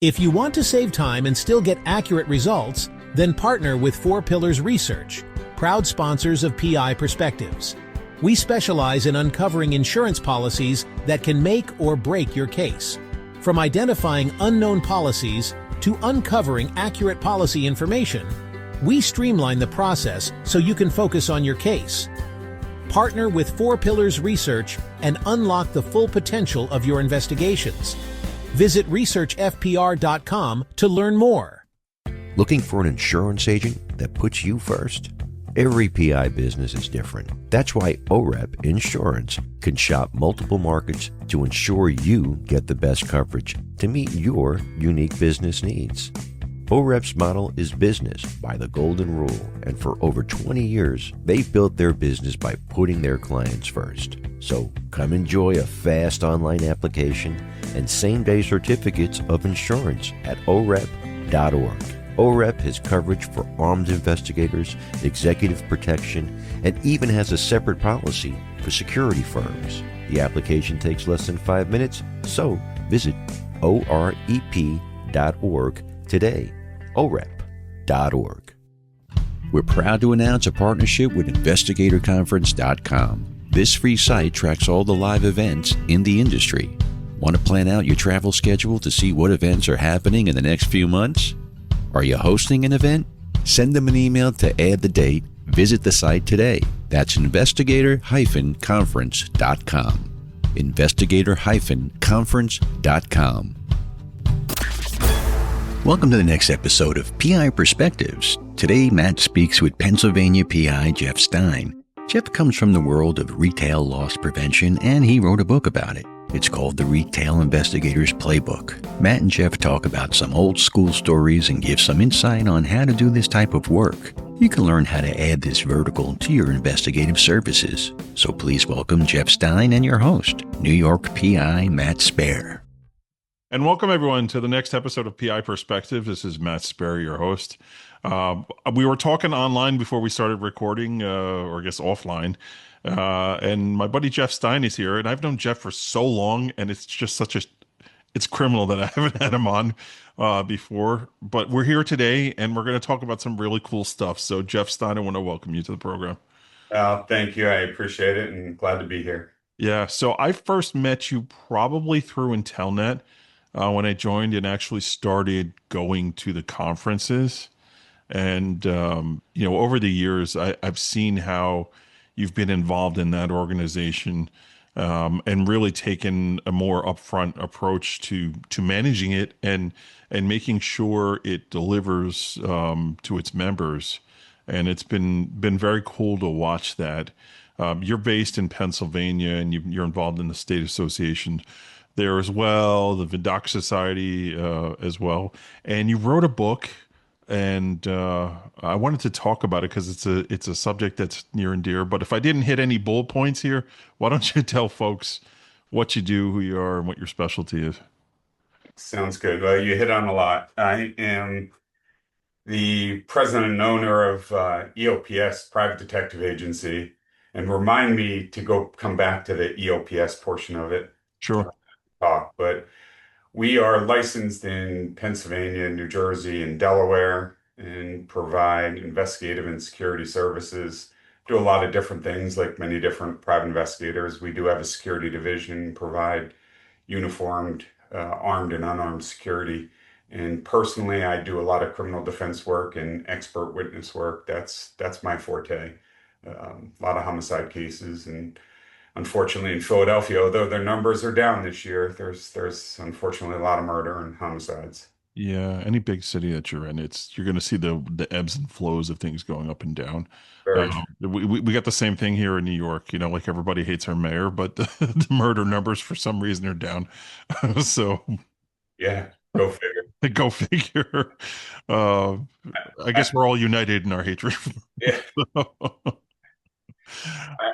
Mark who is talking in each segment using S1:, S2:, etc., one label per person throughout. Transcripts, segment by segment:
S1: If you want to save time and still get accurate results, then partner with 4 Pillars Research, proud sponsors of PI Perspectives. We specialize in uncovering insurance policies that can make or break your case. From identifying unknown policies to uncovering accurate policy information, we streamline the process so you can focus on your case. Partner with 4 Pillars Research and unlock the full potential of your investigations. Visit researchfpr.com to learn more.
S2: Looking for an insurance agent that puts you first? Every PI business is different. That's why OREP Insurance can shop multiple markets to ensure you get the best coverage to meet your unique business needs. OREP's model is business by the golden rule, and for over 20 years, they've built their business by putting their clients first. So come enjoy a fast online application and same-day certificates of insurance at OREP.org. OREP has coverage for armed investigators, executive protection, and even has a separate policy for security firms. The application takes less than 5 minutes, so visit OREP.org today. OREP.org.
S3: We're proud to announce a partnership with investigatorconference.com. This free site tracks all the live events in the industry. Want to plan out your travel schedule to see what events are happening in the next few months? Are you hosting an event? Send them an email to add the date. Visit the site today. That's investigator-conference.com. Investigator-conference.com. Welcome to the next episode of PI Perspectives. Today, Matt speaks with Pennsylvania PI Jeff Stein. Jeff comes from the world of retail loss prevention, and he wrote a book about it. It's called The Retail Investigator's Playbook. Matt and Jeff talk about some old school stories and give some insight on how to do this type of work. You can learn how to add this vertical to your investigative services. So please welcome Jeff Stein and your host, New York PI Matt Spaier.
S4: And welcome everyone to the next episode of PI Perspective. This is Matt Spaier, your host. We were talking online before we started recording, or I guess offline. And my buddy Jeff Stein is here, and I've known Jeff for so long, and it's just it's criminal that I haven't had him on before. But we're here today, and we're going to talk about some really cool stuff. So Jeff Stein, I want to welcome you to the program.
S5: Thank you. I appreciate it, and glad to be here.
S4: Yeah. So I first met you probably through Intelnet when I joined and actually started going to the conferences. And, over the years, I've seen how you've been involved in that organization and really taken a more upfront approach to managing it and making sure it delivers to its members. And it's been very cool to watch that. You're based in Pennsylvania, and you're involved in the state association there as well, the Vidocq Society as well. And you wrote a book. And I wanted to talk about it because it's a subject that's near and dear. But if I didn't hit any bullet points here, why don't you tell folks what you do, who you are, and what your specialty is?
S5: Sounds good. Well, you hit on a lot. I am the president and owner of EOPS, Private Detective Agency, and remind me to come back to the EOPS portion of it.
S4: Sure.
S5: But we are licensed in Pennsylvania, New Jersey, and Delaware, and provide investigative and security services. Do a lot of different things, like many different private investigators. We do have a security division, provide uniformed, armed and unarmed security. And personally, I do a lot of criminal defense work and expert witness work. That's my forte. A lot of homicide cases, and unfortunately in Philadelphia, although their numbers are down this year, there's unfortunately a lot of murder and homicides.
S4: Yeah, any big city that you're in, you're going to see the ebbs and flows of things going up and down. We got the same thing here in New York. Like everybody hates our mayor, but the murder numbers for some reason are down. So
S5: yeah, go figure.
S4: Go figure. I guess we're all united in our hatred.
S5: Yeah.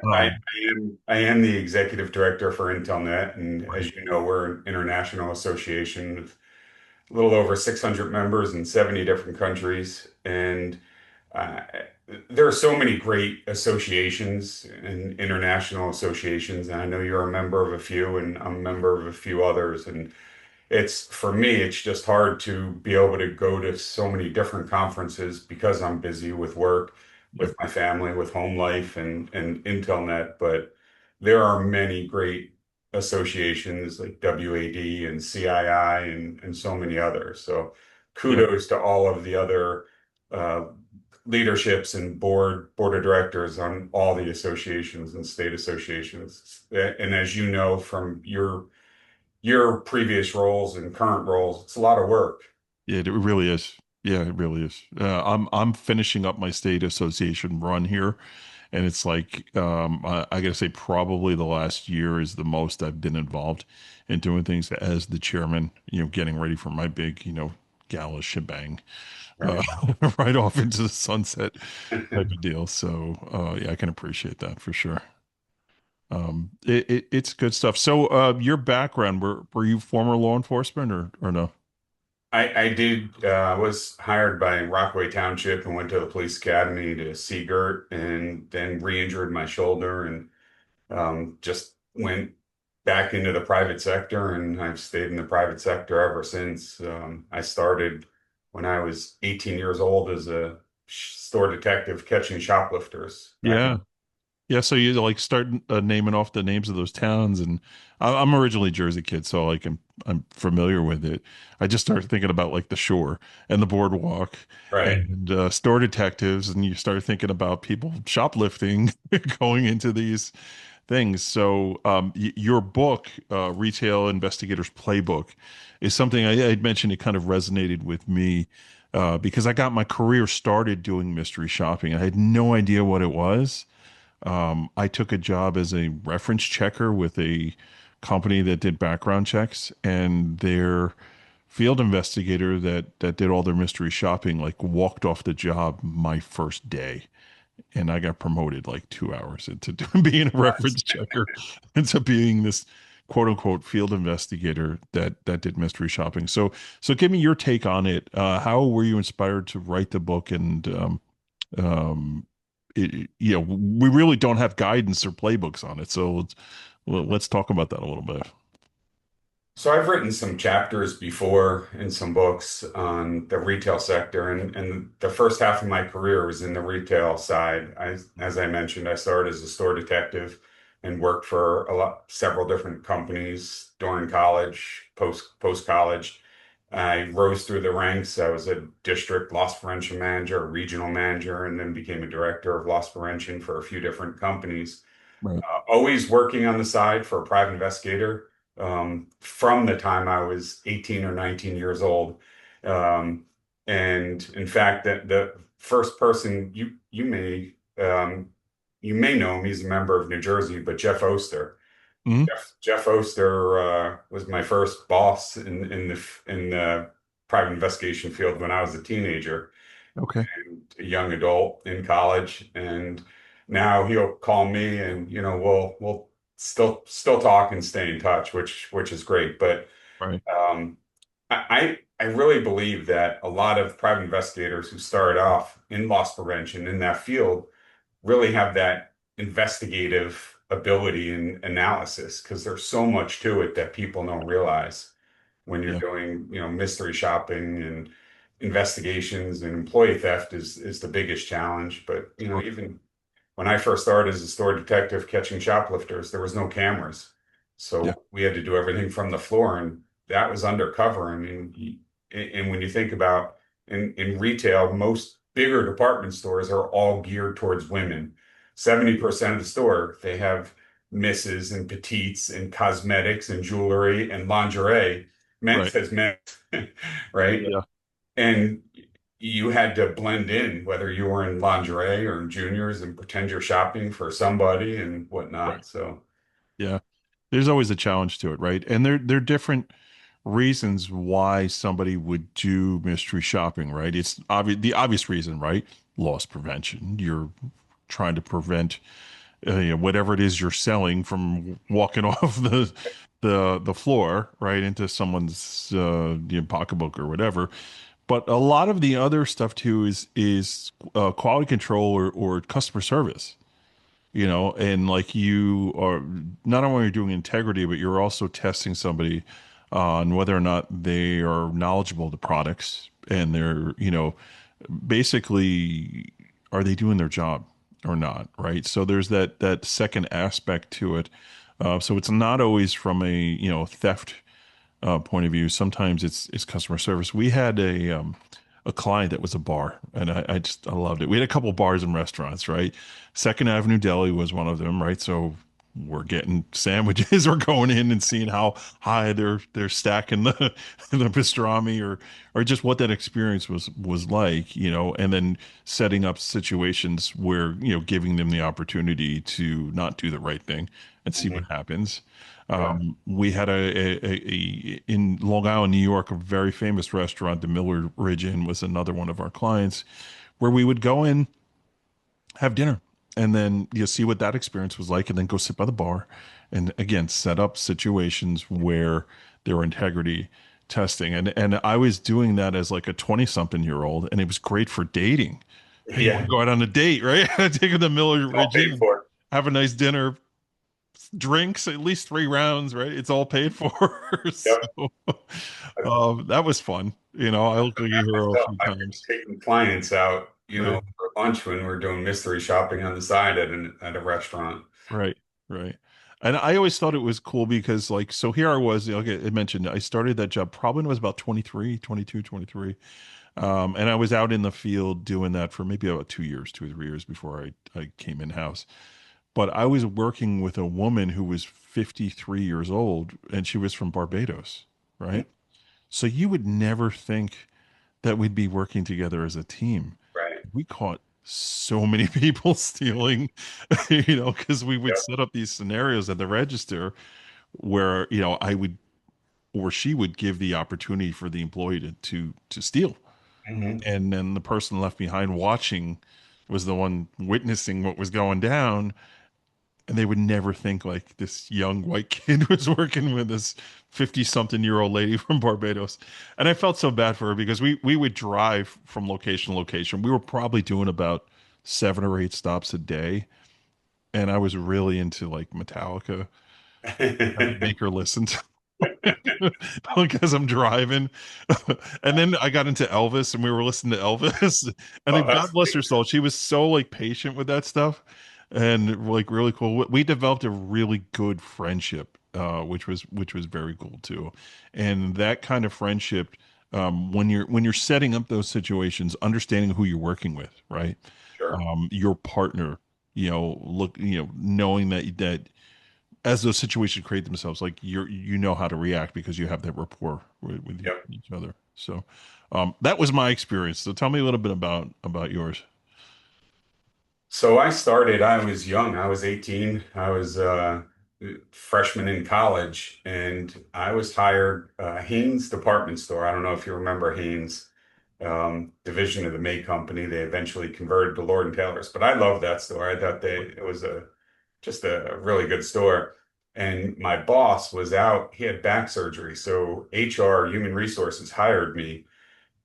S5: I am the executive director for Intelnet, and as you know, we're an international association with a little over 600 members in 70 different countries. And there are so many great associations and international associations, and I know you're a member of a few, and I'm a member of a few others. And it's for me, it's just hard to be able to go to so many different conferences because I'm busy with work,
S4: Yep.
S5: with my family, with home life and IntelNet. But there are many great associations like WAD and CII and so many others. So
S4: Yep.
S5: kudos to all of the other uh, leaderships and board of directors on all the associations and state associations. And as you know from your previous roles and current roles, it's a lot of work.
S4: Yeah, it really is. Yeah, it really is. I'm finishing up my state association run here, and it's like I gotta say probably the last year is the most I've been involved in doing things as the chairman. Getting ready for my big gala shebang, uh,
S5: Right.
S4: right off into the sunset type of deal. So yeah, I can appreciate that for sure. It's good stuff. So your background, were you former law enforcement or no?
S5: I did was hired by Rockaway Township and went to the police academy to see Gert and then re-injured my shoulder and just went back into the private sector and I've stayed in the private sector ever since. I started when I was 18 years old as a store detective catching shoplifters back.
S4: Yeah. Yeah, so you like start naming off the names of those towns, and I'm originally Jersey kid, so like I'm familiar with it. I just started thinking about like the shore and the boardwalk
S5: Right.
S4: and store detectives, and you start thinking about people shoplifting going into these things. So y your book, Retail Investigator's Playbook, is something I'd mentioned. It kind of resonated with me because I got my career started doing mystery shopping. I had no idea what it was. I took a job as a reference checker with a company that did background checks, and their field investigator that did all their mystery shopping like walked off the job my first day, and I got promoted like 2 hours into being a reference checker into being this quote unquote field investigator that did mystery shopping. So give me your take on it. How were you inspired to write the book and um, we really don't have guidance or playbooks on it. So let's talk about that a little bit.
S5: So I've written some chapters before in some books on the retail sector, and the first half of my career was in the retail side. As I mentioned, I started as a store detective and worked for several different companies during college, post college. I rose through the ranks. I was a district loss prevention manager, a regional manager, and then became a director of loss prevention for a few different companies.
S4: Right.
S5: Always working on the side for a private investigator from the time I was 18 or 19 years old. Um, and in fact, that the first person you may know him, he's a member of New Jersey, but Jeff Oster.
S4: Mhm.
S5: Jeff Oster was my first boss in the private investigation field when I was a teenager
S4: Okay.
S5: and a young adult in college, and now he'll call me, and we'll still talk and stay in touch, which is great. But
S4: Right.
S5: I really believe that a lot of private investigators who start off in loss prevention in that field really have that investigative ability and analysis because there's so much to it that people don't realize when you're
S4: Yeah.
S5: doing, mystery shopping and investigations and employee theft is the biggest challenge. But,
S4: Sure.
S5: even when I first started as a store detective catching shoplifters, there was no cameras.
S4: Yeah.
S5: So we had to do everything from the floor, and that was undercover. I mean, and when you think about in retail, most bigger department stores are all geared towards women. 70% of the store, they have misses and petites and cosmetics and jewelry and lingerie. Men
S4: Right.
S5: says men, right?
S4: Yeah.
S5: And you had to blend in, whether you were in lingerie or in juniors, and pretend you're shopping for somebody and
S4: Right.
S5: whatnot. So,
S4: Yeah. There's always a challenge to it, right? And there are different reasons why somebody would do mystery shopping, right? It's obvious the obvious reason, right? Loss prevention. You're trying to prevent whatever it is you're selling from walking off the floor right into someone's pocketbook or whatever. But a lot of the other stuff too is quality control or customer service. And like you are not only are you doing integrity, but you're also testing somebody on whether or not they are knowledgeable of the products and they're, basically, are they doing their job or not, right? So there's that second aspect to it. So it's not always from a, theft point of view. Sometimes it's customer service. We had a client that was a bar, and I loved it. We had a couple bars and restaurants, right? Second Avenue Deli was one of them, right? So we're getting sandwiches. We're going in and seeing how high they're stacking the pastrami, or just what that experience was like, and then setting up situations where, giving them the opportunity to not do the right thing and see what
S5: Mhm.
S4: happens.
S5: Yeah.
S4: We had in Long Island, New York, a very famous restaurant, the Miller Ridge Inn was another one of our clients, where we would go in, have dinner, and then you see what that experience was like, and then go sit by the bar, and again set up situations where there were integrity testing, and I was doing that as like a 20-something-year-old, and it was great for dating. You want
S5: Yeah.
S4: to go out on a date, right? Take them to Miller
S5: It's all
S4: Ridge
S5: paid
S4: Inn,
S5: for.
S4: have a nice dinner, drinks, at least 3 rounds, right? It's all paid for.
S5: Yep.
S4: So that was fun. I looked like a hero a
S5: So
S4: few
S5: I've been
S4: times.
S5: taking clients out,
S4: Right,
S5: for lunch when we're doing mystery shopping on the side at a restaurant.
S4: right, right. And I always thought it was cool because, like, so here I was, okay, I mentioned I started that job probably when I was about 23, 22, 23. And I was out in the field doing that for maybe about 2 years, 2 or 3 years before I came in house. But I was working with a woman who was 53 years old, and she was from Barbados, right? So you would never think that we'd be working together as a team.
S5: Right.
S4: We caught so many people stealing, because we would
S5: Yep.
S4: set up these scenarios at the register where, I would or she would give the opportunity for the employee to steal.
S5: Hmm.
S4: And then the person left behind watching was the one witnessing what was going down, and they would never think like this young white kid was working with this 50-something-year-old lady from Barbados. And I felt so bad for her because we would drive from location to location. We were probably doing about 7 or 8 stops a day, and I was really into like Metallica. I would make her listen to because I'm driving. And then I got into Elvis, and we were listening to Elvis. And
S5: Oh,
S4: then
S5: that's
S4: God bless her soul, she was so like patient with that stuff and like really cool. We developed a really good friendship, which was very cool too. And that kind of friendship, when you're setting up those situations, understanding who you're working with, right?
S5: sure.
S4: Your partner, knowing that as those situations create themselves, like you know how to react because you have that rapport with
S5: Yep.
S4: each other. So that was my experience. So tell me a little bit about yours.
S5: So I was young. I was 18. I was a freshman in college, and I was hired Haynes department store. I don't know if you remember Haynes, division of the May Company. They eventually converted to Lord and Taylor's, but I loved that store. I thought it was just a really good store. And my boss was out, he had back surgery. So HR, human resources, hired me,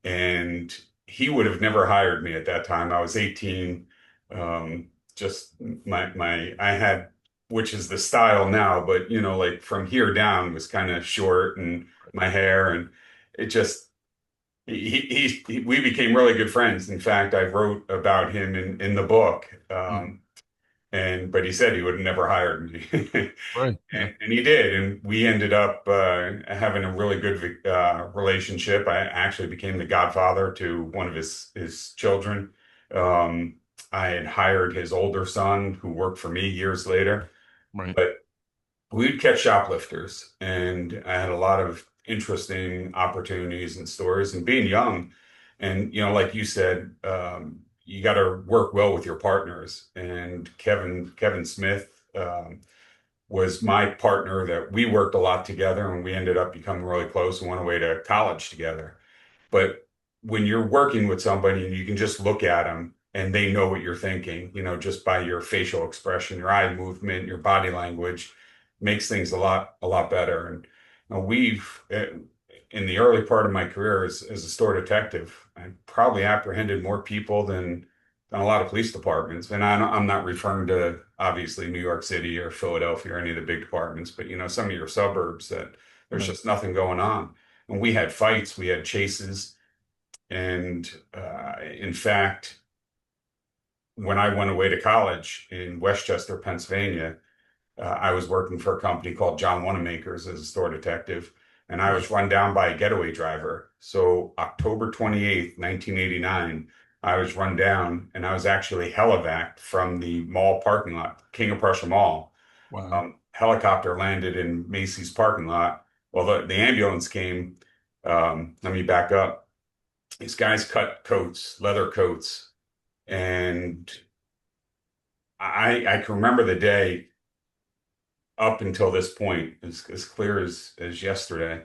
S5: and he would have never hired me at that time. I was 18. Just I had, which is the style now, but like from here down was kind of short, and my hair, and it just, we became really good friends. In fact, I wrote about him in the book.
S4: Mhm.
S5: But he said he would have never hired me.
S4: Right. Yeah.
S5: And he did. And we ended up having a really good relationship. I actually became the godfather to one of his children. Um, I had hired his older son who worked for me years later.
S4: Right.
S5: But we'd catch shoplifters, and I had a lot of interesting opportunities and stories. And being young, and like you said, you got to work well with your partners. And Kevin Smith was my partner that we worked a lot together, and we ended up becoming really close and went away to college together. But when you're working with somebody and you can just look at them and they know what you're thinking, just by your facial expression, your eye movement, your body language, makes things a lot better. And in the early part of my career as a store detective, I probably apprehended more people than a lot of police departments. And I'm not referring to obviously New York City or Philadelphia or any of the big departments, but some of your suburbs that There's
S4: Right.
S5: just nothing going on. And we had fights, we had chases, and in fact, when I went away to college in Westchester, Pennsylvania, I was working for a company called John Wanamaker's as a store detective, and I was run down by a getaway driver. So October 28th, 1989, I was run down, and I was actually helivaced from the mall parking lot, King of Prussia Mall.
S4: Wow.
S5: Helicopter landed in Macy's parking lot. Well, the ambulance came. Let me back up. These guys cut coats, leather coats, and I can remember the day up until this point as clear as yesterday.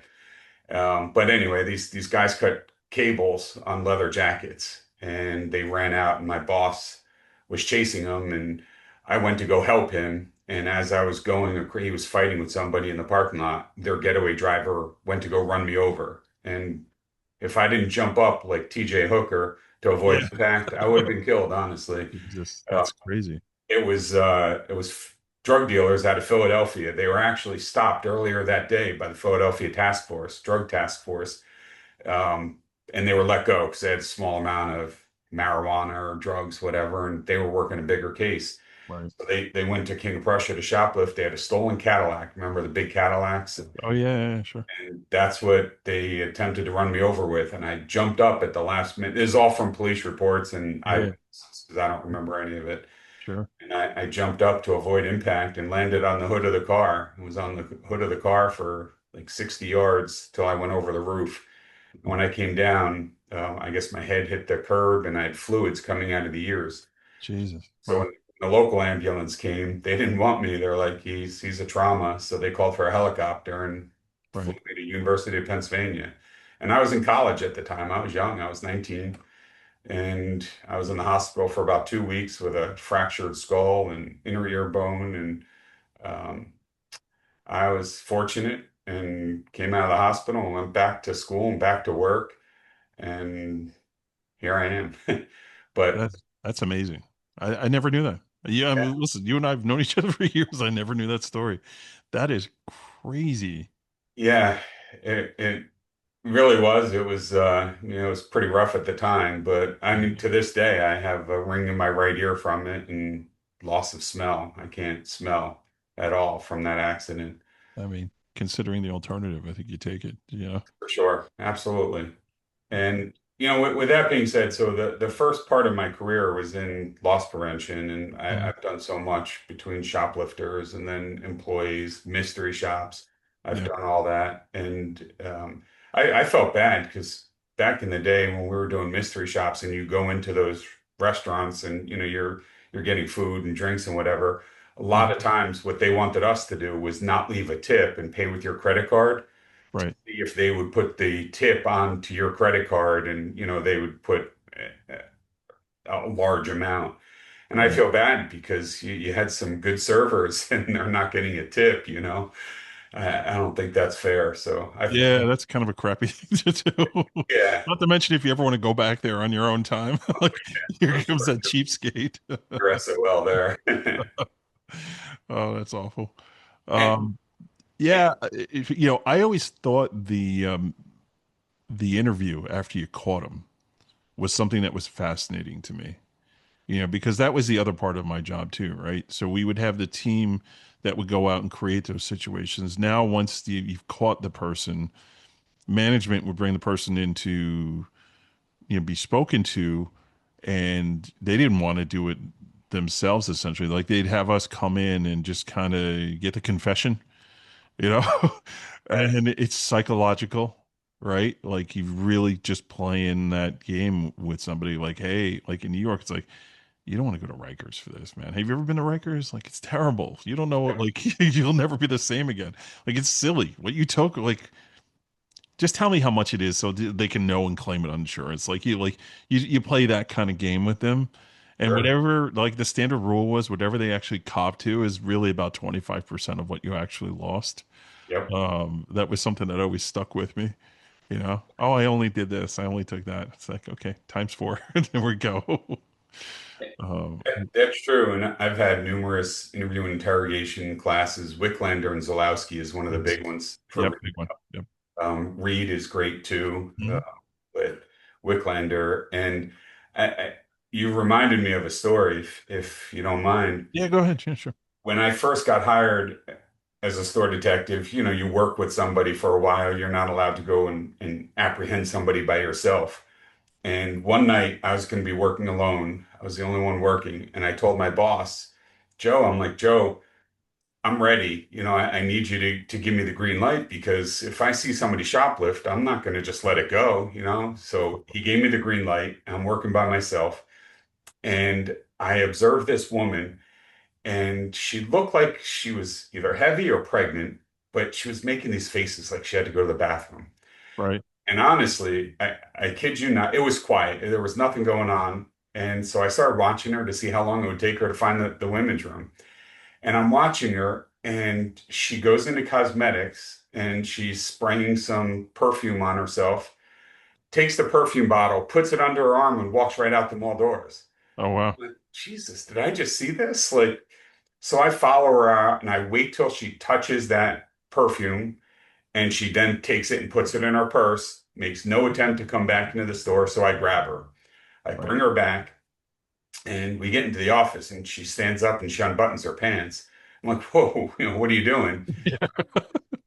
S5: But anyway, these guys cut cables on leather jackets and they ran out, and my boss was chasing them, and I went to go help him. And as I was going, he was fighting with somebody in the parking lot. Their getaway driver went to go run me over. And if I didn't jump up like TJ Hooker to avoid
S4: Yeah.
S5: impact, I would have been killed, honestly.
S4: Jesus,
S5: Uh,
S4: that's crazy.
S5: it was drug dealers out of Philadelphia. They were actually stopped earlier that day by the Philadelphia Task Force, Drug Task Force, um, and they were let go because they had a small amount of marijuana or drugs, whatever, and they were working a bigger case.
S4: Right.
S5: So they went to King of Prussia to shoplift. They had a stolen Cadillac. Remember the big Cadillacs?
S4: Oh yeah, sure.
S5: And that's what they attempted to run me over with. And I jumped up at the last minute. This is all from police reports and
S4: Yeah,
S5: eyewitnesses, because I don't remember any of it.
S4: sure.
S5: And I jumped up to avoid impact and landed on the hood of the car. I was on the hood of the car for like 60 yards till I went over the roof. When I came down, I guess my head hit the curb and I had fluids coming out of the ears.
S4: Jesus.
S5: So
S4: Wow.
S5: when the local ambulance came, they didn't want me. They're like, he's a trauma. So they called for a helicopter and flew
S4: Right.
S5: me to University of Pennsylvania. And I was in college at the time. I was young. I was 19. And I was in the hospital for about 2 weeks with a fractured skull and inner ear bone. And um, I was fortunate and came out of the hospital and went back to school and back to work. And here I am. But
S4: That's amazing. I never knew that. Yeah, I
S5: yeah,
S4: mean, listen, you and I have known each other for years. I never knew that story. That is crazy.
S5: yeah, it really was. It was, it was pretty rough at the time. But I mean, to this day, I have a ring in my right ear from it and loss of smell. I can't smell at all from that accident.
S4: I mean, considering the alternative, I think you take it. Yeah.
S5: For sure. Absolutely. And with that being said, so the first part of my career was in loss prevention, and
S4: Mhm.
S5: I've done so much between shoplifters and then employees, mystery shops. I've
S4: Yeah.
S5: done all that, and I felt bad because back in the day when we were doing mystery shops, and you go into those restaurants, and you're getting food and drinks and whatever. A lot
S4: Mhm.
S5: of times, what they wanted us to do was not leave a tip and pay with your credit card,
S4: Right.
S5: if they would put the tip onto your credit card, and they would put a large amount. And I
S4: Right.
S5: feel bad because you had some good servers and they're not getting a tip. I don't think that's fair. So I feel,
S4: Yeah, that's kind of a crappy thing to do.
S5: yeah,
S4: Not to mention if you ever want to go back there on your own time, like here
S5: for
S4: comes
S5: sure.
S4: that cheapskate.
S5: Dress it well there.
S4: Oh, that's awful.
S5: And,
S4: Yeah, I always thought the interview after you caught him was something that was fascinating to me. Because that was the other part of my job too, right? So we would have the team that would go out and create those situations. Now, once you've caught the person, management would bring the person in to, be spoken to, and they didn't want to do it themselves, essentially. Like they'd have us come in and just kind of get the confession, you know,
S5: right,
S4: and it's psychological, right? Like you really just playing that game with somebody like, hey, like in New York, it's like, you don't want to go to Rikers for this, man. Have you ever been to Rikers? Like, it's terrible. You don't know, like, you'll never be the same again. Like, it's silly. What you took, like, just tell me how much it is so they can know and claim it on insurance. Like, you play that kind of game with them. And
S5: sure,
S4: whatever, like, the standard rule was, whatever they actually cop to is really about 25% of what you actually lost.
S5: yep.
S4: That was something that always stuck with me. Oh, I only did this. I only took that. It's like, okay, times four. There we go.
S5: That's true. And I've had numerous interview and interrogation classes. Wicklander and Zalowski is one of the
S4: Yes.
S5: big ones for
S4: Yep.
S5: me.
S4: Big one. Yep.
S5: Reed is great too,
S4: Mhm.
S5: but Wicklander. And I, you reminded me of a story, if you don't mind.
S4: Yeah, go ahead. Yeah, sure.
S5: When I first got hired as a store detective, you work with somebody for a while. You're not allowed to go and apprehend somebody by yourself. And one night I was going to be working alone. I was the only one working. And I told my boss, Joe, I'm like, Joe, I'm ready. I need you to give me the green light because if I see somebody shoplift, I'm not going to just let it go. So he gave me the green light. I'm working by myself. And I observed this woman, and she looked like she was either heavy or pregnant, but she was making these faces like she had to go to the bathroom.
S4: Right.
S5: And honestly, I kid you not, it was quiet. There was nothing going on. And so I started watching her to see how long it would take her to find the women's room. And I'm watching her, and she goes into cosmetics and she's spraying some perfume on herself, takes the perfume bottle, puts it under her arm, and walks right out the mall doors.
S4: Oh, wow.
S5: Like, Jesus, did I just see this? Like, so I follow her out and I wait till she touches that perfume, and she then takes it and puts it in her purse, makes no attempt to come back into the store. So I grab her. I
S4: Right.
S5: bring her back, and we get into the office, and she stands up and she unbuttons her pants. I'm like, whoa, what are you doing?
S4: Yeah.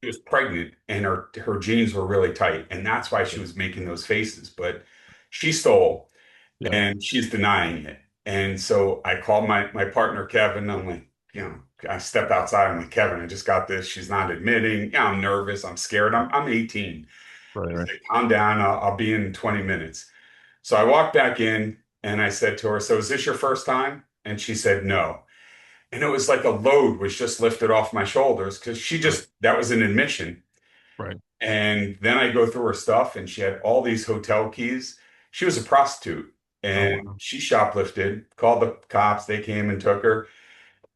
S5: She was pregnant, and her jeans were really tight, and that's why she was making those faces. But she stole,
S4: Yeah.
S5: and she's denying it. And so I called my partner Kevin. I'm like, I step outside. I'm like, Kevin, I just got this. She's not admitting. Yeah, I'm nervous. I'm scared. I'm 18.
S4: Right.
S5: I
S4: Right.
S5: said, calm down. I'll be in 20 minutes. So I walked back in and I said to her, so is this your first time? And she said, no. And it was like a load was just lifted off my shoulders because
S4: Right.
S5: that was an admission.
S4: Right.
S5: And then I go through her stuff, and she had all these hotel keys. She was a prostitute,
S4: Oh,
S5: and
S4: wow.
S5: she shoplifted, called the cops. They came and took her.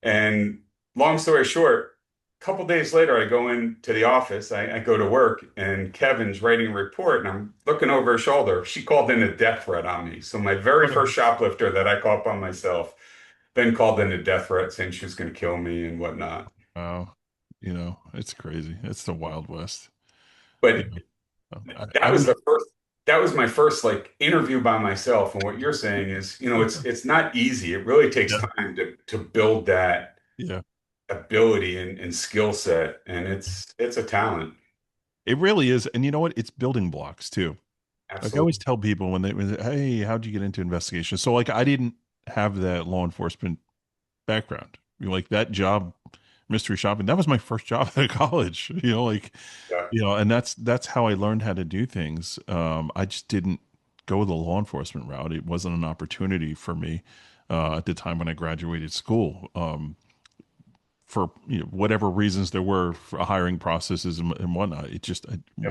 S5: And long story short, a couple days later, I go into the office. I go to work, and Kevin's writing a report, and I'm looking over her shoulder. She called in a death threat on me. So my very first shoplifter that I caught by myself then called in a death threat saying she was going to kill me and whatnot.
S4: Wow. It's crazy. It's the Wild West. You
S5: But
S4: know,
S5: that
S4: I
S5: was
S4: was,
S5: the first. That was my first like interview by myself. And what you're saying is, it's not easy. It really takes
S4: yeah,
S5: time to build that
S4: yeah.
S5: ability and skill set, and it's a talent.
S4: It really is. And you know what? It's building blocks too. Like I always
S5: Absolutely.
S4: tell people hey, how'd you get into investigation? So like I didn't have that law enforcement background. Like that job, mystery shopping, that was my first job out of college,
S5: Yeah.
S4: and that's how I learned how to do things. I just didn't go the law enforcement route. It wasn't an opportunity for me at the time when I graduated school. For whatever reasons there were for hiring processes and whatnot, it
S5: Yep.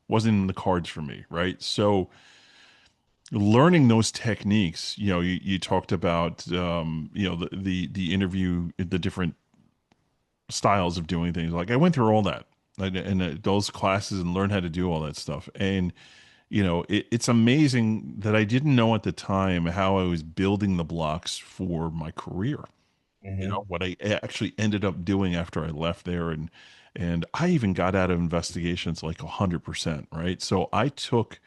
S4: wasn't in the cards for me, right? So learning those techniques, you talked about the interview, the different styles of doing things. Like I went through all that and those classes and learned how to do all that stuff. And it's amazing that I didn't know at the time how I was building the blocks for my career.
S5: Hmm.
S4: What I actually ended up doing after I left there, and I even got out of investigations like 100%, right? So I took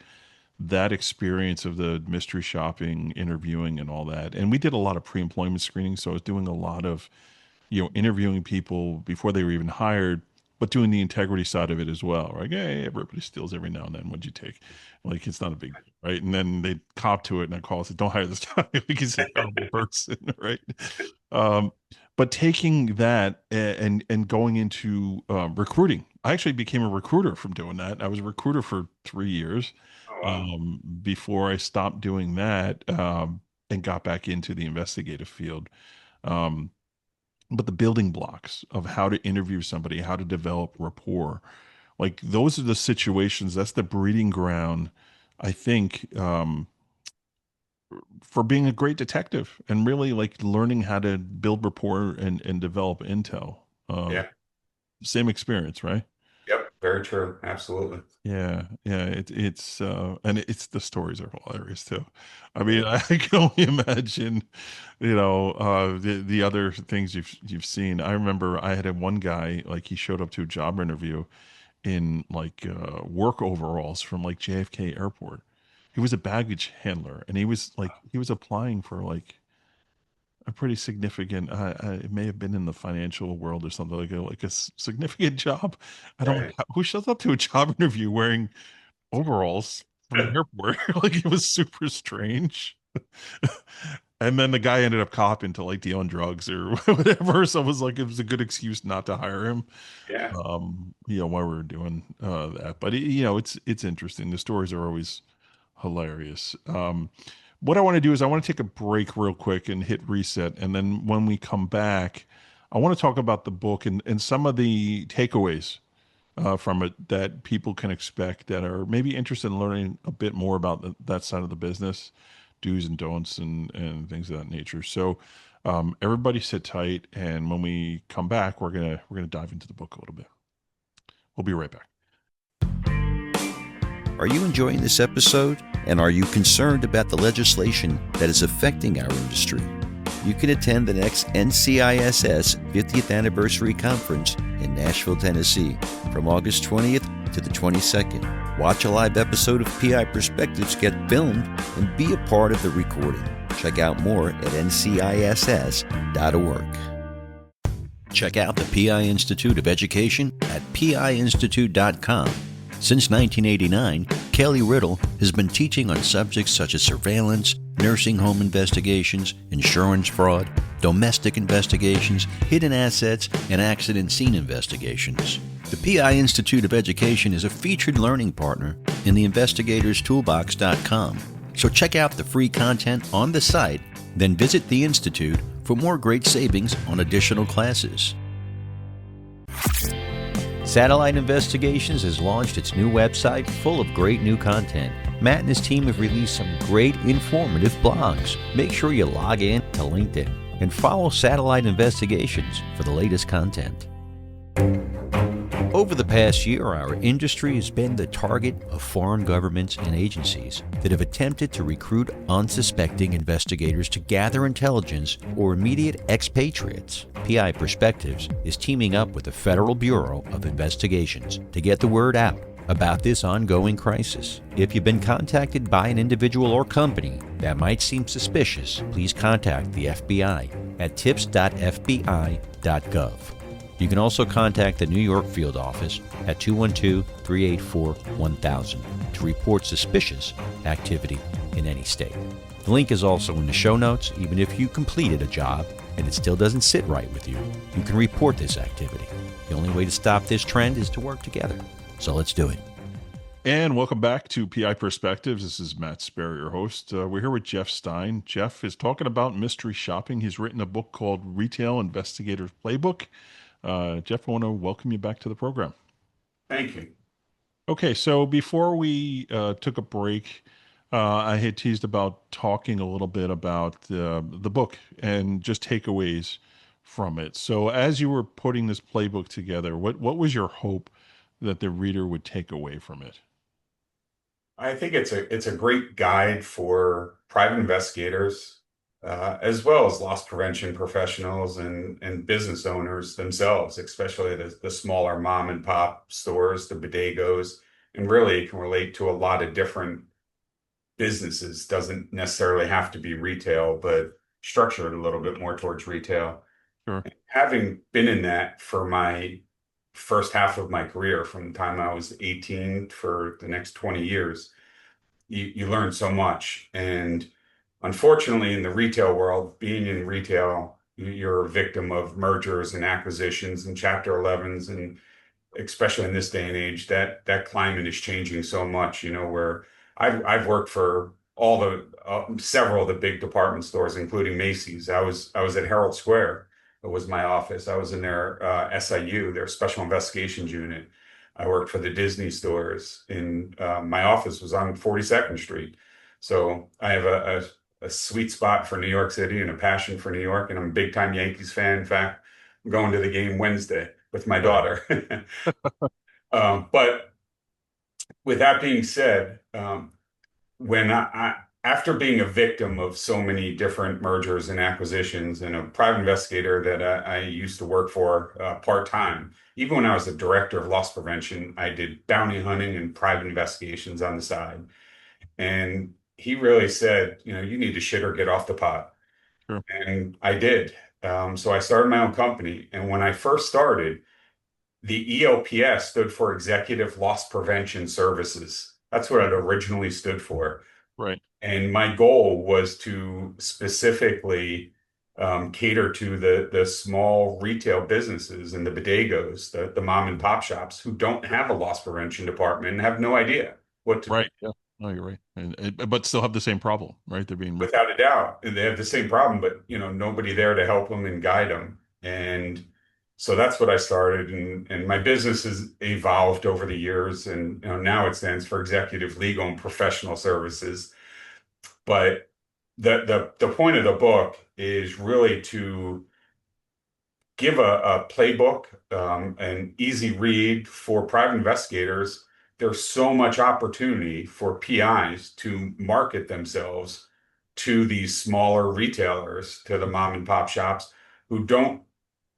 S4: that experience of the mystery shopping, interviewing, and all that, and we did a lot of pre-employment screening. So I was doing a lot of interviewing people before they were even hired, but doing the integrity side of it as well. Right? Hey, everybody steals every now and then. What'd you take? Like it's not a big deal, right? And then they cop to it, and I call and say, "Don't hire this guy. Like he's a terrible person," right? Um, but taking that and going into recruiting, I actually became a recruiter from doing that. I was a recruiter for 3 years
S5: Oh, wow.
S4: before I stopped doing that and got back into the investigative field. Um, but the building blocks of how to interview somebody, how to develop rapport, like those are the situations. That's the breeding ground, I think, for being a great detective and really like learning how to build rapport and develop intel.
S5: Yeah.
S4: Same experience, right?
S5: Yep. Very true. Absolutely.
S4: Yeah, and it's the stories are hilarious too. I mean,
S5: Yeah.
S4: I can only imagine, the other things you've seen. I remember I had one guy, like, he showed up to a job interview in like work overalls from like JFK Airport. He was a baggage handler, and he was applying for like a pretty significant. It may have been in the financial world or something, like a significant job. And I'm like,
S5: Right.
S4: who shows up to a job interview wearing overalls from the airport? Like, it was super strange. And then the guy ended up copping to like dealing drugs or whatever. So it was a good excuse not to hire him.
S5: Yeah.
S4: While we were doing that. But it's interesting. The stories are always hilarious. What I want to do is I want to take a break real quick and hit reset, and then when we come back, I want to talk about the book and some of the takeaways from it that people can expect that are maybe interested in learning a bit more about that side of the business, do's and don'ts, and things of that nature. So, everybody sit tight, and when we come back, we're gonna dive into the book a little bit. We'll be right back.
S3: Are you enjoying this episode? And are you concerned about the legislation that is affecting our industry? You can attend the next NCISS 50th Anniversary Conference in Nashville, Tennessee, from August 20th to the 22nd. Watch a live episode of PI Perspectives get filmed and be a part of the recording. Check out more at nciss.org. Check out the PI Institute of Education at piinstitute.com. Since 1989, Kelly Riddle has been teaching on subjects such as surveillance, nursing home investigations, insurance fraud, domestic investigations, hidden assets, and accident scene investigations. The PI Institute of Education is a featured learning partner in the investigatorstoolbox.com. So check out the free content on the site, then visit the Institute for more great savings on additional classes. Satellite Investigations has launched its new website full of great new content. Matt and his team have released some great informative blogs. Make sure you log in to LinkedIn and follow Satellite Investigations for the latest content. Over the past year, our industry has been the target of foreign governments and agencies that have attempted to recruit unsuspecting investigators to gather intelligence or immediate expatriates. PI Perspectives is teaming up with the Federal Bureau of Investigations to get the word out about this ongoing crisis. If you've been contacted by an individual or company that might seem suspicious, please contact the FBI at tips.fbi.gov. You can also contact the New York field office at 212-384-1000 to report suspicious activity in any state. The link is also in the show notes. Even if you completed a job and it still doesn't sit right with you, you can report this activity. The only way to stop this trend is to work together. So let's do it.
S4: And welcome back to PI Perspectives. This is Matt Spaier, your host. We're here with Jeff Stein. Jeff is talking about mystery shopping. He's written a book called Retail Investigator's Playbook. Jeff, I want to welcome you back to the program.
S5: Thank you.
S4: Okay, so before we took a break, I had teased about talking a little bit about the book and just takeaways from it. So as you were putting this playbook together, what was your hope that the reader would take away from it?
S5: I think it's a great guide for private investigators, as well as loss prevention professionals and business owners themselves, especially the smaller mom and pop stores, the bodegos, and really can relate to a lot of different businesses. Doesn't necessarily have to be retail, but structured a little bit more towards retail.
S4: Sure.
S5: Having been in that for my first half of my career, from the time I was 18 for the next 20 years, you learn so much. And unfortunately, in the retail world, being in retail, you're a victim of mergers and acquisitions and Chapter 11s, and especially in this day and age, that climate is changing so much. Where I've worked for all the several of the big department stores, including Macy's. I was at Herald Square. It was my office. I was in their SIU, their Special Investigations Unit. I worked for the Disney stores. My office was on 42nd Street. So I have a sweet spot for New York City and a passion for New York, and I'm a big time Yankees fan. In fact, I'm going to the game Wednesday with my daughter. But with that being said, when after being a victim of so many different mergers and acquisitions and a private investigator that I used to work for part-time, even when I was a director of loss prevention, I did bounty hunting and private investigations on the side. And he really said, you need to shit or get off the pot.
S4: Sure.
S5: And I did. So I started my own company. And when I first started, the ELPS stood for Executive Loss Prevention Services. That's what it originally stood for.
S4: Right.
S5: And my goal was to specifically cater to the small retail businesses and the bodegos, the mom and pop shops who don't have a loss prevention department and have no idea what to do.
S4: Right. Yeah. No, you're right. But still have the same problem, right? They're being,
S5: Without a doubt, they have the same problem, but nobody there to help them and guide them. And so that's what I started, and my business has evolved over the years, and now it stands for Executive Legal and Professional Services. But the point of the book is really to give a playbook, an easy read for private investigators. There's so much opportunity for PIs to market themselves to these smaller retailers, to the mom and pop shops who don't,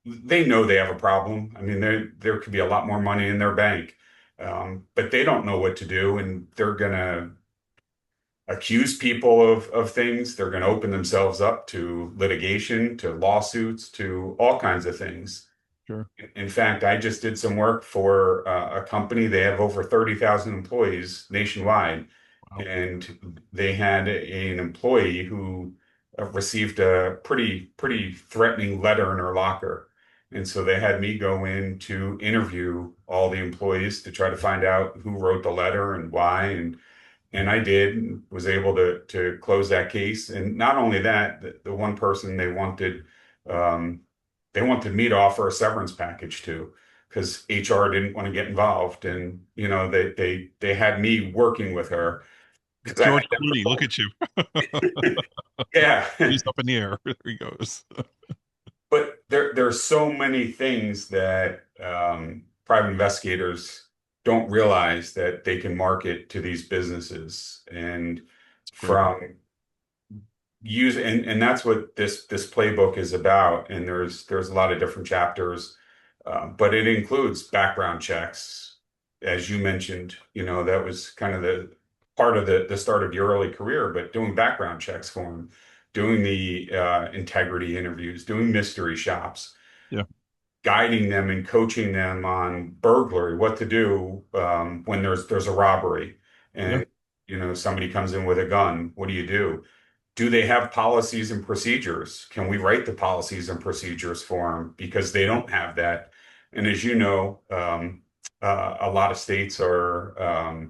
S5: they know they have a problem. I mean, there could be a lot more money in their bank, but they don't know what to do, and they're gonna accuse people of things. They're going to open themselves up to litigation, to lawsuits, to all kinds of things.
S4: sure.
S5: In fact, I just did some work for a company. They have over 30,000 employees nationwide,
S4: Wow.
S5: and they had an employee who received a pretty threatening letter in her locker. And so they had me go in to interview all the employees to try to find out who wrote the letter and why. And I did, and was able to close that case. And not only that, the one person they wanted me to offer a severance package to, because HR didn't want to get involved. And they had me working with her because I
S4: George
S5: had
S4: Clooney, look at you.
S5: them. Yeah.
S4: He's up in the air. There he goes.
S5: But there's so many things that private investigators don't realize that they can market to these businesses, and
S4: Great.
S5: from use and that's what this playbook is about. And there's a lot of different chapters, but it includes background checks, as you mentioned. That was kind of the part of the start of your early career, but doing background checks for them, doing the integrity interviews, doing mystery shops,
S4: Yeah.
S5: guiding them and coaching them on burglary, what to do when there's a robbery,
S4: Yeah.
S5: and somebody comes in with a gun. What do you do? Do they have policies and procedures? Can we write the policies and procedures for them? Because they don't have that. And as you know, a lot of states are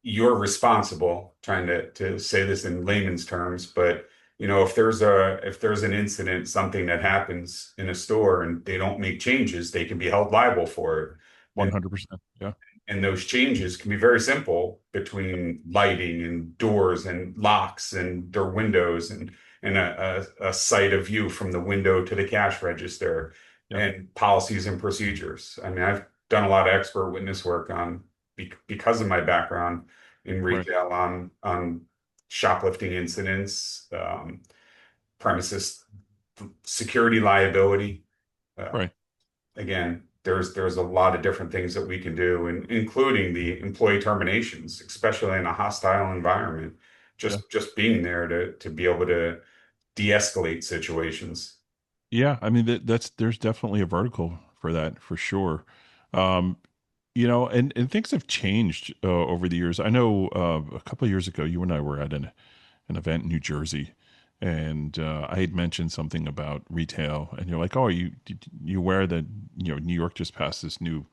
S5: you're responsible, trying to say this in layman's terms, but if there's an incident, something that happens in a store and they don't make changes, they can be held liable for it. And
S4: 100%. Yeah.
S5: and those changes can be very simple, between lighting and doors and locks and their windows, and a sight of view from the window to the cash register,
S4: Yeah.
S5: and policies and procedures. I mean, I've done a lot of expert witness work because of my background in
S4: Right.
S5: retail, on shoplifting incidents, premises security liability. Uh,
S4: Right.
S5: Again, there's a lot of different things that we can do, and including the employee terminations, especially in a hostile environment.
S4: Yeah.
S5: Just being there to be able to de-escalate situations.
S4: Yeah. I mean, there's definitely a vertical for that, for sure. Um, and things have changed over the years. I know a couple of years ago, you and I were at an event in New Jersey, and I had mentioned something about retail, and you're like, "Oh, you aware that New York just passed this new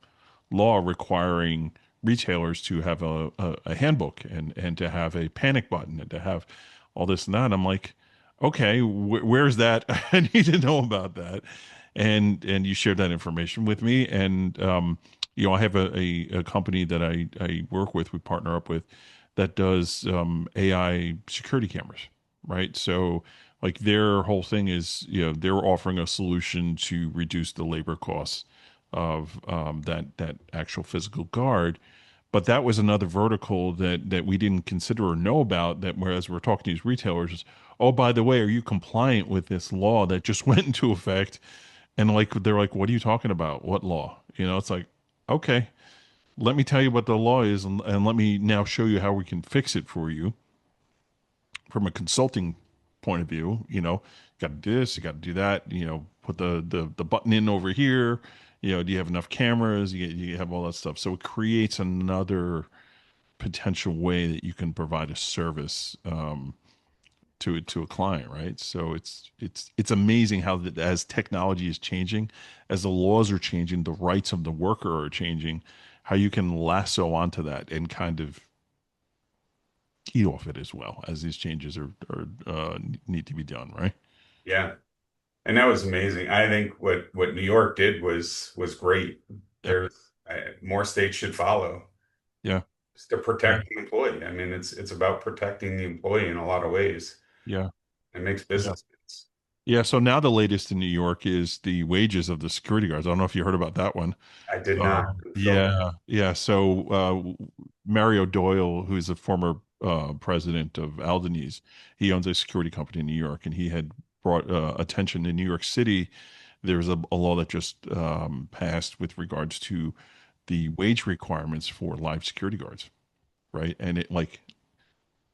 S4: law requiring retailers to have a handbook and to have a panic button and to have all this and that." I'm like, "Okay, where's that? I need to know about that." And you shared that information with me, and I have a company that I work with, we partner up with, that does AI security cameras, right? So like their whole thing is, they're offering a solution to reduce the labor costs of that actual physical guard. But that was another vertical that we didn't consider or know about. That whereas we're talking to these retailers, oh, by the way, are you compliant with this law that just went into effect? And like they're like, what are you talking about? What law? It's like, okay, let me tell you what the law is, and let me now show you how we can fix it for you from a consulting point of view. Got to do this, you got to do that. Put the button in over here. Do you have enough cameras? You have all that stuff. So it creates another potential way that you can provide a service to a client, right? So it's amazing how that as technology is changing, as the laws are changing, the rights of the worker are changing, how you can lasso onto that and kind of eat off it as well as these changes are need to be done, right?
S5: Yeah. And that was amazing. I think what New York did was great.
S4: Yep.
S5: There's more states should follow.
S4: Yeah.
S5: It's to
S4: Yeah.
S5: protect the employee. I mean, it's about protecting the employee in a lot of ways.
S4: Yeah.
S5: It makes
S4: Yeah.
S5: business sense.
S4: Yeah. So now the latest in New York is the wages of the security guards. I don't know if you heard about that one.
S5: I did not fill that.
S4: Yeah, yeah. So Mario Doyle, who's a former president of Aldenese, he owns a security company in New York, and he had brought attention in New York City. There's a law that just passed with regards to the wage requirements for live security guards, right? And it like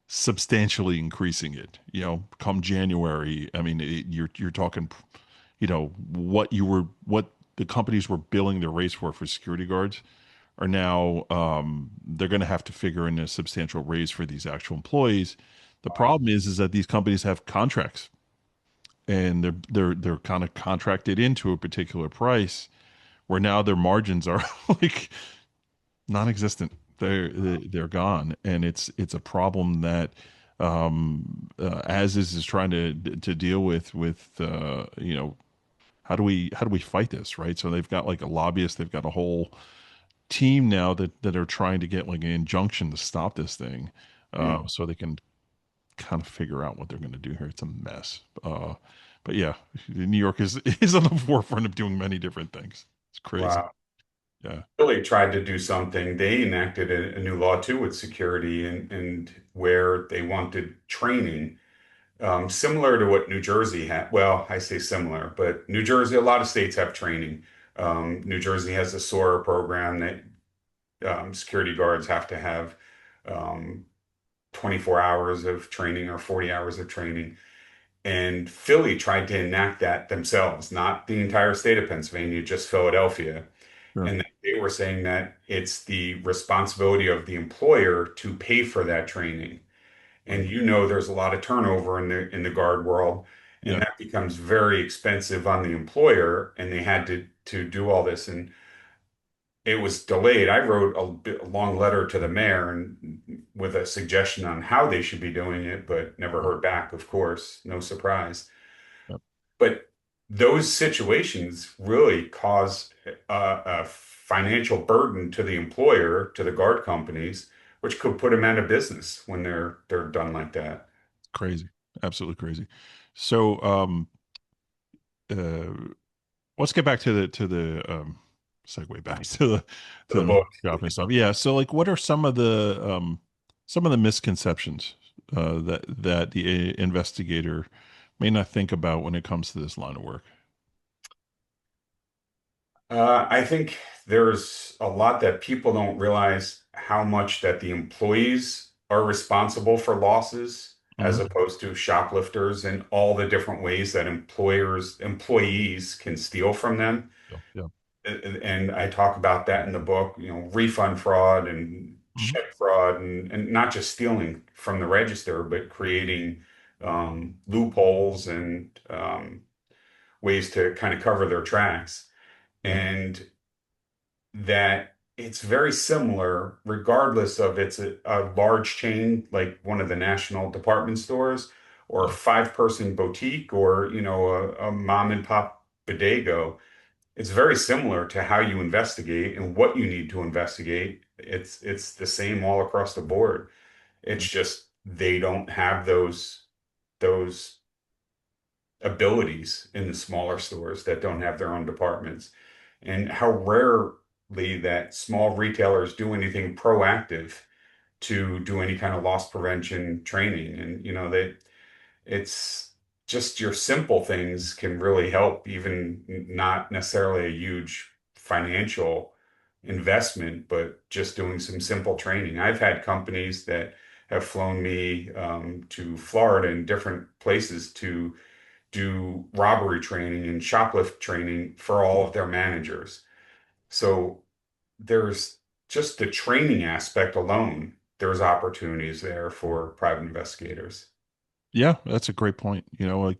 S4: substantially increasing it. Come January, I mean, you're talking, what the companies were billing their rates for security guards are now they're going to have to figure in a substantial raise for these actual employees. The problem is that these companies have contracts and they're kind of contracted into a particular price where now their margins are like non-existent. They're gone, and it's a problem that as is trying to deal with how do we fight this, right? So they've got like a lobbyist, they've got a whole team now that are trying to get like an injunction to stop this thing,
S5: Mm.
S4: so they can kind of figure out what they're going to do here. It's a mess, but yeah, New York is on the forefront of doing many different things. It's crazy.
S5: Wow.
S4: Yeah.
S5: Philly tried to do something. They enacted a new law too with security and where they wanted training, similar to what New Jersey had. Well, I say similar, but New Jersey, a lot of states have training. New Jersey has a SOAR program that security guards have to have um, 24 hours of training or 40 hours of training. And Philly tried to enact that themselves, not the entire state of Pennsylvania, just Philadelphia.
S4: Sure.
S5: And they were saying that it's the responsibility of the employer to pay for that training.
S4: Right.
S5: And there's a lot of turnover in the guard world, and
S4: Yeah.
S5: that becomes very expensive on the employer, and they had to do all this. And it was delayed. I wrote a long letter to the mayor and with a suggestion on how they should be doing it, but never heard back, of course. No surprise.
S4: Yep.
S5: But those situations really cause a financial burden to the employer, to the guard companies, which could put them out of business when they're done like that.
S4: Crazy. Absolutely crazy. So uh let's get back to the segue back to the
S5: For the
S4: machine
S5: book.
S4: shop and stuff. Yeah. So like what are some of the misconceptions that the investigator may not think about when it comes to this line of work?
S5: I think there's a lot that people don't realize how much that the employees are responsible for losses as
S4: Hmm.
S5: opposed to shoplifters and all the different ways that employees can steal from them.
S4: Yeah. Yeah.
S5: And I talk about that in the book, refund fraud and
S4: Hmm.
S5: check fraud and not just stealing from the register, but creating loopholes and ways to kind of cover their tracks.
S4: Yeah.
S5: And that it's very similar, regardless of it's a large chain like one of the national department stores or a
S4: Yeah.
S5: five-person boutique or a mom and pop bodega. It's very similar to how you investigate and what you need to investigate. It's the same all across the board. It's
S4: Yeah.
S5: just they don't have those abilities in the smaller stores that don't have their own departments. and how rarely that small retailers do anything proactive to do any kind of loss prevention training. And, it's just your simple things can really help, even not necessarily a huge financial investment, but just doing some simple training. I've had companies that have flown me to Florida and different places to do robbery training and shoplift training for all of their managers. So there's just the training aspect alone, there's opportunities there for private investigators.
S4: Yeah, that's a great point. Like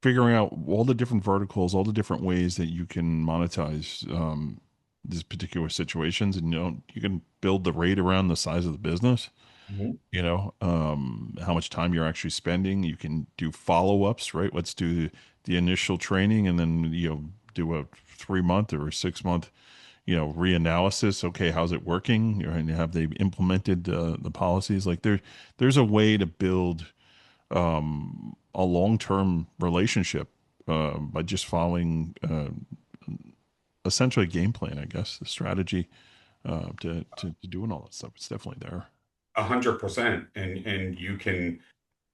S4: figuring out all the different verticals, all the different ways that you can monetize these particular situations, and you can build the rate around the size of the business.
S5: Mhm.
S4: How much time you're actually spending. You can do follow-ups, right? Let's do the initial training, and then do a 3 month or a 6 month reanalysis. Okay, how's it working? And have they implemented the policies? Like there's a way to build a long-term relationship by just following essentially a game plan, I guess, the strategy to doing all that stuff. It's definitely there.
S5: 100%. And you can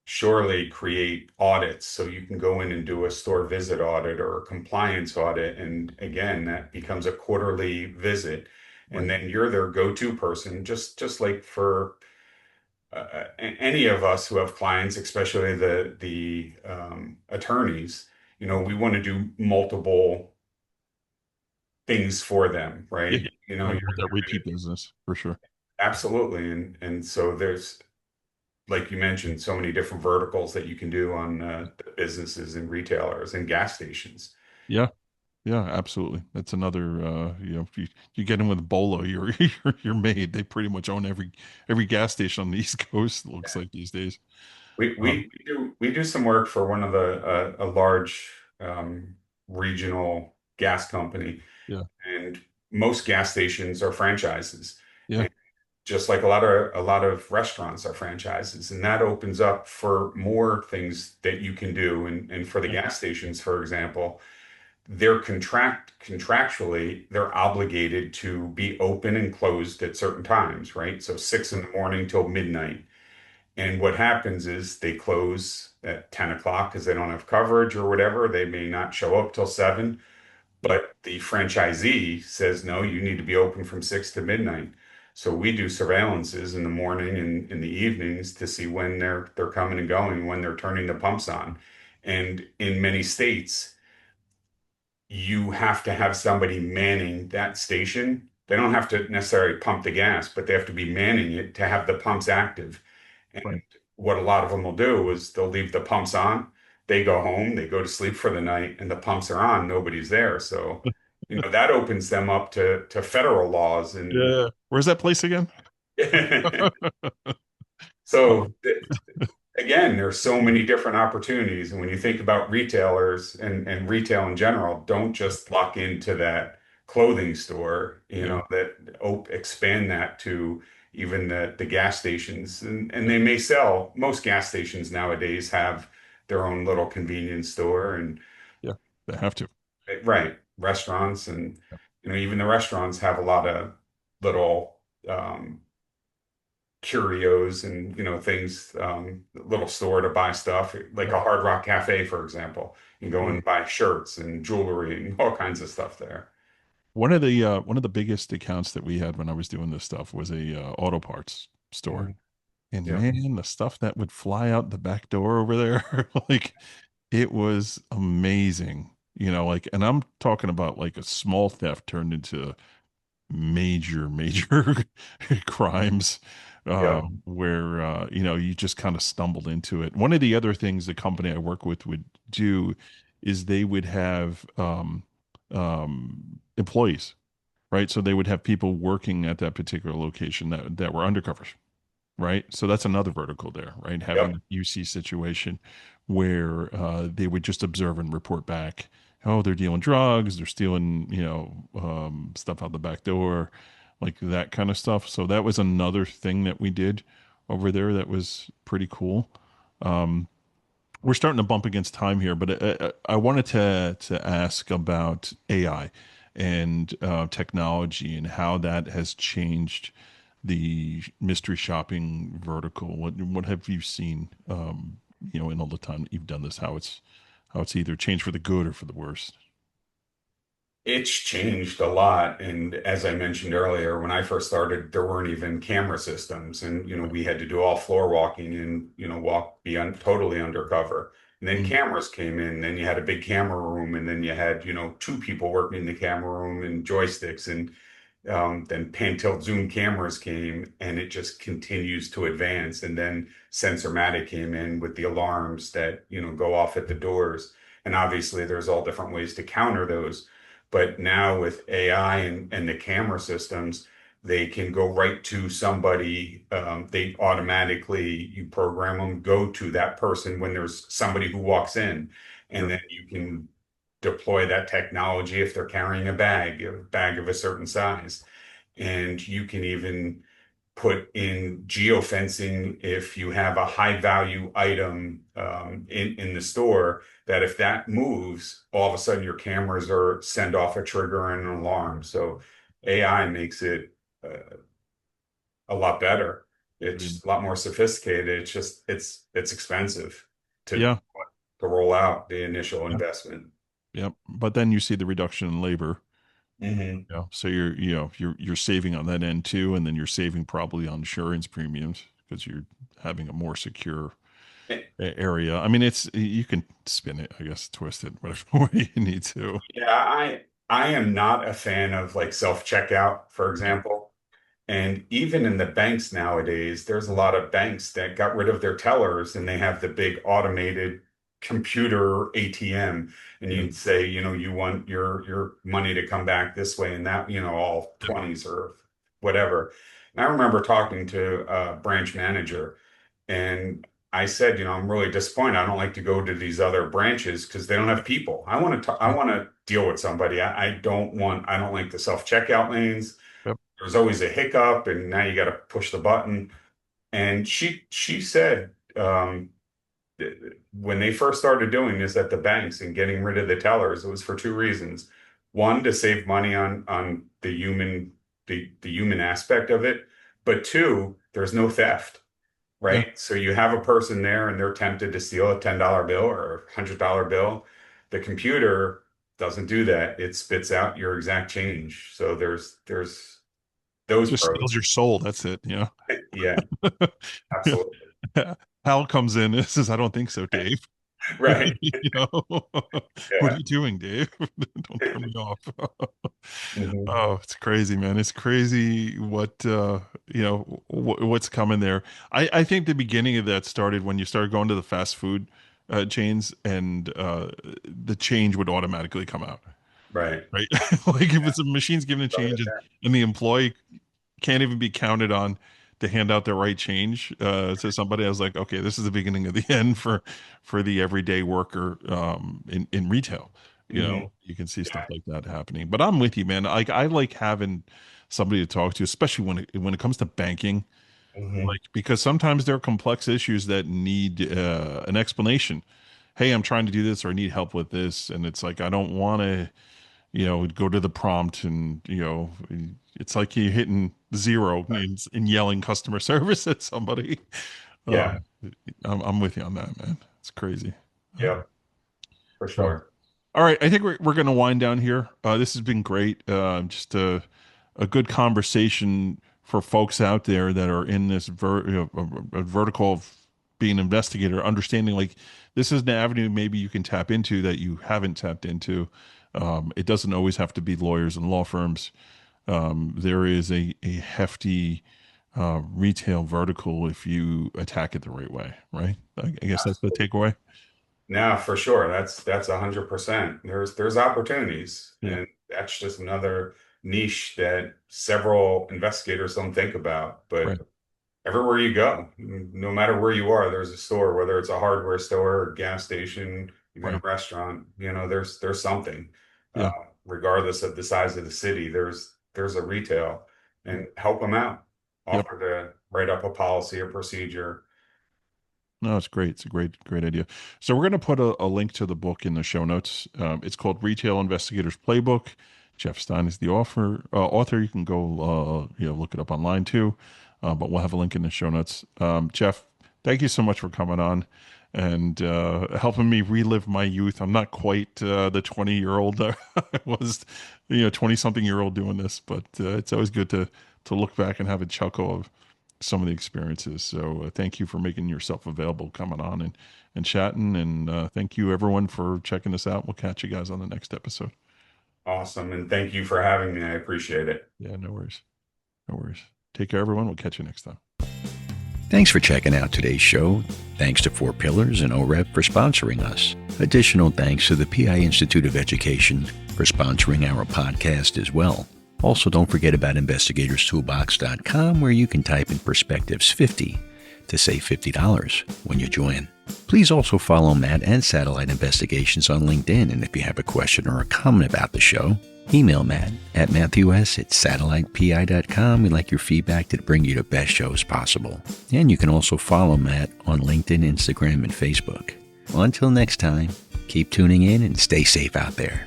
S5: surely create audits. So you can go in and do a store visit audit or a compliance audit. And again, that becomes a quarterly visit. And
S4: Right.
S5: then you're their go-to person, just like for any of us who have clients, especially the attorneys. We want to do multiple things for them,
S4: Yeah.
S5: right?
S4: I want that repeat business for sure.
S5: Absolutely. And so there's, like you mentioned, so many different verticals that you can do on the businesses and retailers and gas stations.
S4: Yeah. Yeah, absolutely. That's another if you get in with Bolo, you're you're made. They pretty much own every gas station on the East Coast, it looks like these days.
S5: We
S4: Um,
S5: we we do some work for one of the a large regional gas company,
S4: yeah.
S5: and most gas stations are franchises,
S4: Yeah.
S5: and just like a lot of restaurants are franchises, and that opens up for more things that you can do. And for the
S4: Yeah.
S5: gas stations, for example, they're contractually they're obligated to be open and closed at certain times, right? So 6 in the morning till midnight. And what happens is they close at 10 o'clock because they don't have coverage or whatever. They may not show up till 7,
S4: Yeah.
S5: but the franchisee says, no, you need to be open from 6 to midnight. So we do surveillances in the morning and in the evenings to see when they're coming and going, when they're turning the pumps on. And in many states, you have to have somebody manning that station. They don't have to necessarily pump the gas, but they have to be manning it to have the pumps active.
S4: Right.
S5: And what a lot of them will do is they'll leave the pumps on. They go home, they go to sleep for the night, and the pumps are on. Nobody's there. So, that opens them up to federal laws. And
S4: Yeah. Where's that place again?
S5: so
S4: Oh,
S5: again, there's so many different opportunities. And when you think about retailers and retail in general, don't just lock into that clothing store,
S4: yeah.
S5: that expand that to even the gas stations. And they may sell, most gas stations nowadays have their own little convenience store and
S4: Yeah. They have to.
S5: right, restaurants. And even the restaurants have a lot of little curios and things, little store to buy stuff like
S4: Right.
S5: a Hard Rock Cafe, for example. You can go
S4: Yeah.
S5: and buy shirts and jewelry and all kinds of stuff there.
S4: One of the biggest accounts that we had when I was doing this stuff was a auto parts store.
S5: Mhm.
S4: And
S5: Yeah.
S4: man, the stuff that would fly out the back door over there, like it was amazing. Like, and I'm talking about like a small theft turned into major crimes,
S5: Yeah.
S4: where you just kind of stumbled into it. One of the other things the company I work with would do is they would have employees, right? So they would have people working at that particular location that were undercovers, right? So that's another vertical there, right? Having
S5: Yep.
S4: a UC situation where they would just observe and report back. Oh, they're dealing drugs, they're stealing, stuff out the back door, like that kind of stuff. So that was another thing that we did over there that was pretty cool. Um, we're starting to bump against time here, but I wanted to ask about AI and technology and how that has changed the mystery shopping vertical. What have you seen, in all the time that you've done this, how it's either changed for the good or for the worse?
S5: It's changed a lot. And as I mentioned earlier, when I first started, there weren't even camera systems. And,
S4: Right.
S5: we had to do all floor walking and, be totally undercover. And then
S4: Mhm.
S5: cameras came in, then you had a big camera room, and then you had, two people working in the camera room and joysticks. And then pan tilt zoom cameras came, and it just continues to advance. And then Sensormatic came in with the alarms that, go off at the doors. And obviously, there's all different ways to counter those. But now with AI and the camera systems, they can go right to somebody. They automatically, you program them, go to that person when there's somebody who walks in. And
S4: Yep.
S5: then you can deploy that technology if they're carrying a bag of a certain size. And you can even put in geofencing if you have a high value item in the store, that if that moves, all of a sudden your cameras are send off a trigger and an alarm. So AI makes it a lot better.
S4: Good.
S5: It's a lot more sophisticated. It's just it's expensive to
S4: Yeah.
S5: to roll out the initial
S4: Yeah.
S5: investment.
S4: Yep. But then you see the reduction in labor.
S5: Hmm.
S4: So you're saving on that end too, and then you're saving probably on insurance premiums because you're having a more secure area. I mean, it's you can spin it, I guess, twist it, whatever way you need to.
S5: Yeah, I am not a fan of like self-checkout, for example. And even in the banks nowadays, there's a lot of banks that got rid of their tellers and they have the big automated computer ATM. And
S4: Yep.
S5: you'd say, you want your money to come back this way and that, all
S4: Yep.
S5: 20s or whatever. And I remember talking to a branch manager, and I said, I'm really disappointed. I don't like to go to these other branches because they don't have people. I
S4: Yeah.
S5: want to deal with somebody. I don't like the self-checkout lanes.
S4: Yep.
S5: There's always a hiccup, and now you got to push the button. And she said, when they first started doing this at the banks and getting rid of the tellers, it was for two reasons. One, to save money on the human aspect of it, but two, there's no theft,
S4: Yeah.
S5: right? So you have a person there and they're tempted to steal a $10 bill or a $100 bill. The computer doesn't do that. It spits out your exact change. So there's those
S4: Just steals
S5: pros.
S4: your soul. That's it.
S5: Yeah, absolutely.
S4: Hal comes in and says, "I don't think so, Dave."
S5: Right.
S4: What are
S5: Yeah.
S4: you doing, Dave? Don't turn me off.
S5: Hmm.
S4: Oh, it's crazy, man. It's crazy what what's coming there. I think the beginning of that started when you started going to the fast food chains and the change would automatically come out,
S5: Right.
S4: right? Like if it's a machine's giving a change and the employee can't even be counted on to hand out the right change to somebody. I was like, okay, this is the beginning of the end for the everyday worker in retail.
S5: Hmm.
S4: You can see stuff
S5: Yeah.
S4: like that happening. But I'm with you, man. Like I like having somebody to talk to, especially when it comes to banking.
S5: Hmm.
S4: Like because sometimes there are complex issues that need an explanation. Hey, I'm trying to do this or I need help with this, and it's like I don't want to go to the prompt and, it's like you hitting zero and yelling customer service at somebody. Uh,
S5: Yeah.
S4: I'm with you on that, man. It's crazy.
S5: Yep. For
S4: So,
S5: sure.
S4: all right. I think we're going to wind down here. This has been great. Just a good conversation for folks out there that are in this a vertical of being an investigator, understanding like this is an avenue maybe you can tap into that you haven't tapped into. It doesn't always have to be lawyers and law firms. There is a hefty retail vertical if you attack it the right way, right? I guess that's the takeaway.
S5: No, for sure. That's 100%. There's opportunities,
S4: Yeah,
S5: and that's just another niche that several investigators don't think about.
S4: right,
S5: But everywhere you go, no matter where you are, there's a store, whether it's a hardware store, a gas station, even a
S4: right.
S5: restaurant. There's something. Uh,
S4: Yeah,
S5: Regardless of the size of the city, there's a retail,
S4: yep,
S5: and help them out.
S4: yep.
S5: Offer to write up a policy or procedure.
S4: No, it's great. It's a great idea. So we're going to put a link to the book in the show notes. It's called Retail Investigators Playbook. Jeff Stein is the author. You can go look it up online too. But we'll have a link in the show notes. Jeff, thank you so much for coming on and helping me relive my youth. I'm not quite the 20-year-old I was, 20-something-year-old doing this, but it's always good to look back and have a chuckle of some of the experiences. So thank you for making yourself available, coming on and chatting. And thank you, everyone, for checking this out. We'll catch you guys on the next episode.
S5: Awesome. And thank you for having me. I appreciate it.
S4: Yeah, no worries. No worries. Take care, everyone. We'll catch you next time.
S3: Thanks for checking out today's show. Thanks to Four Pillars and OREP for sponsoring us. Additional thanks to the PI Institute of Education for sponsoring our podcast as well. Also, don't forget about investigatorstoolbox.com, where you can type in Perspectives 50 to save $50 when you join. Please also follow Matt and Satellite Investigations on LinkedIn, and if you have a question or a comment about the show, email Matt at matthews@satellitepi.com. We'd like your feedback to bring you the best shows possible. And you can also follow Matt on LinkedIn, Instagram, and Facebook. Until next time, keep tuning in and stay safe out there.